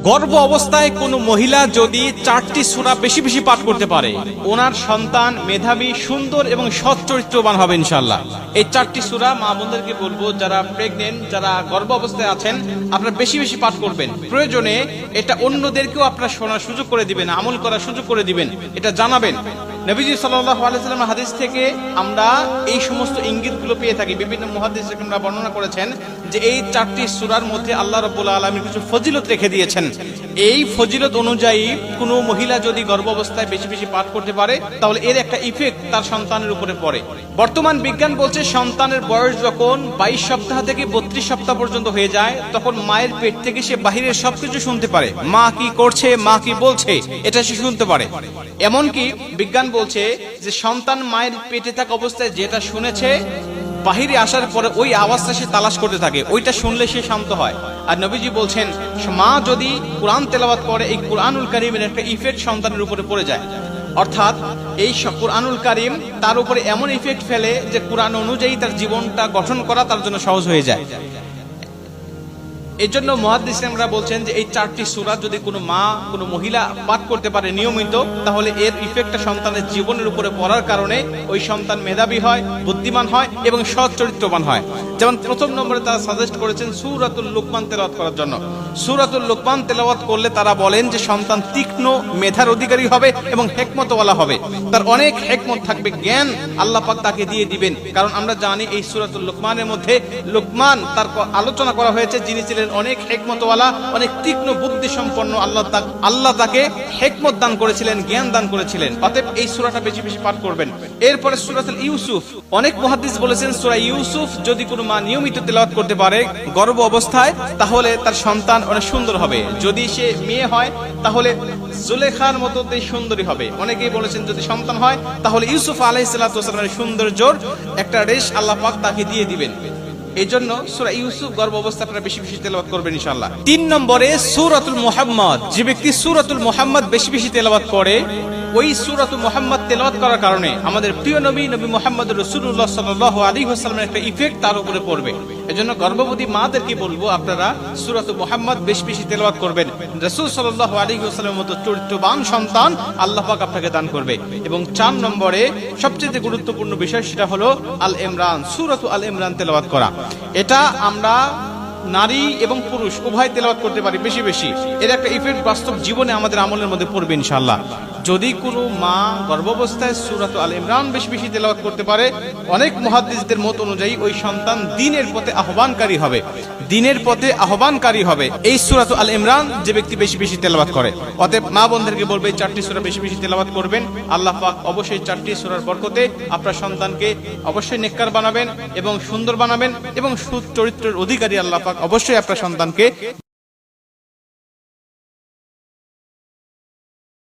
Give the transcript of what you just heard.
গর্ভ অবস্থায় কোনো মহিলা যদি 4টি সূরা বেশি বেশি পাঠ করতে পারে, ওনার সন্তান মেধাবী, সুন্দর এবং সৎ চরিত্রবান হবে ইনশাআল্লাহ। এই 4টি সূরা মা বোনদেরকে বলবো, যারা প্রেগনেন্ট, যারা গর্ভ অবস্থায় আছেন, আপনারা বেশি বেশি পাঠ করবেন। প্রয়োজনে এটা অন্যদেরকেও আপনারা শোনার সুযোগ করে দিবেন, আমল করার সুযোগ করে দিবেন, এটা জানাবেন। নবীজি সাল্লাল্লাহু আলাইহি ওয়াসাল্লামের হাদিস থেকে আমরা এই সমস্ত ইঙ্গিতগুলো পেয়ে থাকি। বিভিন্ন মুহাদ্দিস রাহিমাহুল্লাহ বর্ণনা করেছেন যে এই 4টি সূরার মধ্যে আল্লাহ রাব্বুল আলামিন কিছু ফজিলত রেখে দিয়েছেন। এই ফজিলত অনুযায়ী কোনো মহিলা যদি গর্ভ অবস্থায় বেশি বেশি পাঠ করতে পারে, তাহলে এর একটা ইফেক্ট তার সন্তানের উপরে পড়ে। বর্তমান বিজ্ঞান বলছে সন্তানের বয়স যখন 22 সপ্তাহ থেকে 32 সপ্তাহ পর্যন্ত হয়ে যায়, তখন মায়ের পেট থেকে সে বাহিরের সবকিছু শুনতে পারে। মা কি করছে, মা কি বলছে, এটা সে শুনতে পারে। এমনকি বিজ্ঞান বলছে যে সন্তান মায়ের পেটে থাকা অবস্থায় যেটা শুনেছে, বাহিরে আসার পরে ওই আওয়াজটা সে তালাশ করতে থাকে, ওইটা শুনলে সে শান্ত হয়। আর নবীজি বলছেন, মা যদি কোরআন তেলাওয়াত করে, এই কোরআনুল কারীমের একটা ইফেক্ট সন্তানের উপরে পড়ে যায়। অর্থাৎ এই কোরআনুল কারীম তার উপরে এমন ইফেক্ট ফেলে যে কোরআন অনুযায়ী তার জীবনটা গঠন করা তার জন্য সহজ হয়ে যায়। এই জন্য মুহাদ্দিসরা বলছেন যে এই 4টি সূরা যদি কোনো মা, কোনো মহিলা পাঠ করতে পারে নিয়মিত, তাহলে এর ইফেক্টটা সন্তানের জীবনের উপরে পড়ার কারণে ওই সন্তান মেধাবী হয়, বুদ্ধিমান হয় এবং সৎ চরিত্রবান হয়। যেমন প্রথম নম্বরে তারা সাজেস্ট করেছেন সূরাতুল লুকমান তেলাওয়াত করার জন্য। সূরাতুল লুকমান তেলাওয়াত করলে তারা বলেন যে সন্তান তীক্ষ্ণ মেধার অধিকারী হবে এবং হিকমতওয়ালা হবে, তার অনেক হিকমত থাকবে, জ্ঞান আল্লাহ পাক তাকে দিয়ে দিবেন। কারণ আমরা জানি এই সূরাতুল লুকমানের মধ্যে লুকমান তার আলোচনা করা হয়েছে, যিনি ছিলেন অনেক হিকমতওয়ালা, অনেক তীক্ষ্ণ বুদ্ধি সম্পন্ন। আল্লাহ তাকে হিকমত দান করেছিলেন, জ্ঞান দান করেছিলেন। অতএব এই সূরাটা বেশি বেশি পাঠ করবেন। এরপরে সূরাতুল ইউসুফ, অনেক মুহাদ্দিস বলেছেন সূরা ইউসুফ যদি কোনো মা নিয়মিত তেলাওয়াত করতে পারে গর্ভ অবস্থায়, তাহলে তার সন্তান অনেক সুন্দর হবে। যদি সে মেয়ে হয় তাহলে জুলেখার মতো সুন্দরী হবে। অনেকেই বলেছেন যদি সন্তান হয় তাহলে ইউসুফ আলাইহিস সালাতু ওয়াস সালামের সৌন্দর্যর একটা রেশ আল্লাহ পাক তাকে দিয়ে দিবেন। এই জন্য সূরা ইউসুফ গর্ভ অবস্থা আপনারা বেশি বেশি তেলাওয়াত করবেন ইনশাআল্লাহ। 3 নম্বরে সূরাতুল মুহাম্মদ, যে ব্যক্তি সূরাতুল মুহাম্মদ বেশি বেশি তেলাওয়াত করে, ওই সূরাতুল মুহাম্মদ তেলাওয়াত করার কারণে আমাদের প্রিয় নবী মুহাম্মদ রাসূলুল্লাহ সাল্লাল্লাহু আলাইহি ওয়াসাল্লামের একটা ইফেক্ট তার উপরে পড়বে। এজন্য গর্ভবতী মাদেরকে বলবো আপনারা সূরাতুল মুহাম্মদ বেশি বেশি তেলাওয়াত করবেন। রাসূল সাল্লাল্লাহু আলাইহি ওয়াসাল্লামের মতো চরিত্রবান সন্তান আল্লাহ পাক আপনাকে দান করবে। এবং 4 নম্বরে সবচেয়ে গুরুত্বপূর্ণ বিষয়, সেটা হলো আল ইমরান, সূরাতুল আল ইমরান তেলাওয়াত করা। এটা আমরা নারী এবং পুরুষ উভয় তেলাওয়াত করতে পারি বেশি বেশি। এর একটা ইফেক্ট বাস্তব জীবনে আমাদের আমলের মধ্যে পড়বে ইনশাআল্লাহ। যদি কোনো মা গর্ভাবস্থায় সূরাতুল আল ইমরান বেশি বেশি তেলাওয়াত করতে পারে, অনেক মুহাদ্দিসদের মত অনুযায়ী ওই সন্তান দ্বীনের পথে আহ্বানকারী হবে, দ্বীনের পথে আহ্বানকারী হবে এই সূরাতুল আল ইমরান যে ব্যক্তি বেশি বেশি তেলাওয়াত করে। অতএব মা বোনদেরকে বলবে এই 4টি সূরা বেশি বেশি তেলাওয়াত করবেন। আল্লাহ পাক অবশ্যই 4টি সূরার বরকতে আপনার সন্তানকে অবশ্যই নেককার বানাবেন এবং সুন্দর বানাবেন এবং সুচরিত্রের অধিকারী আল্লাহ পাক অবশ্যই আপনার সন্তানকে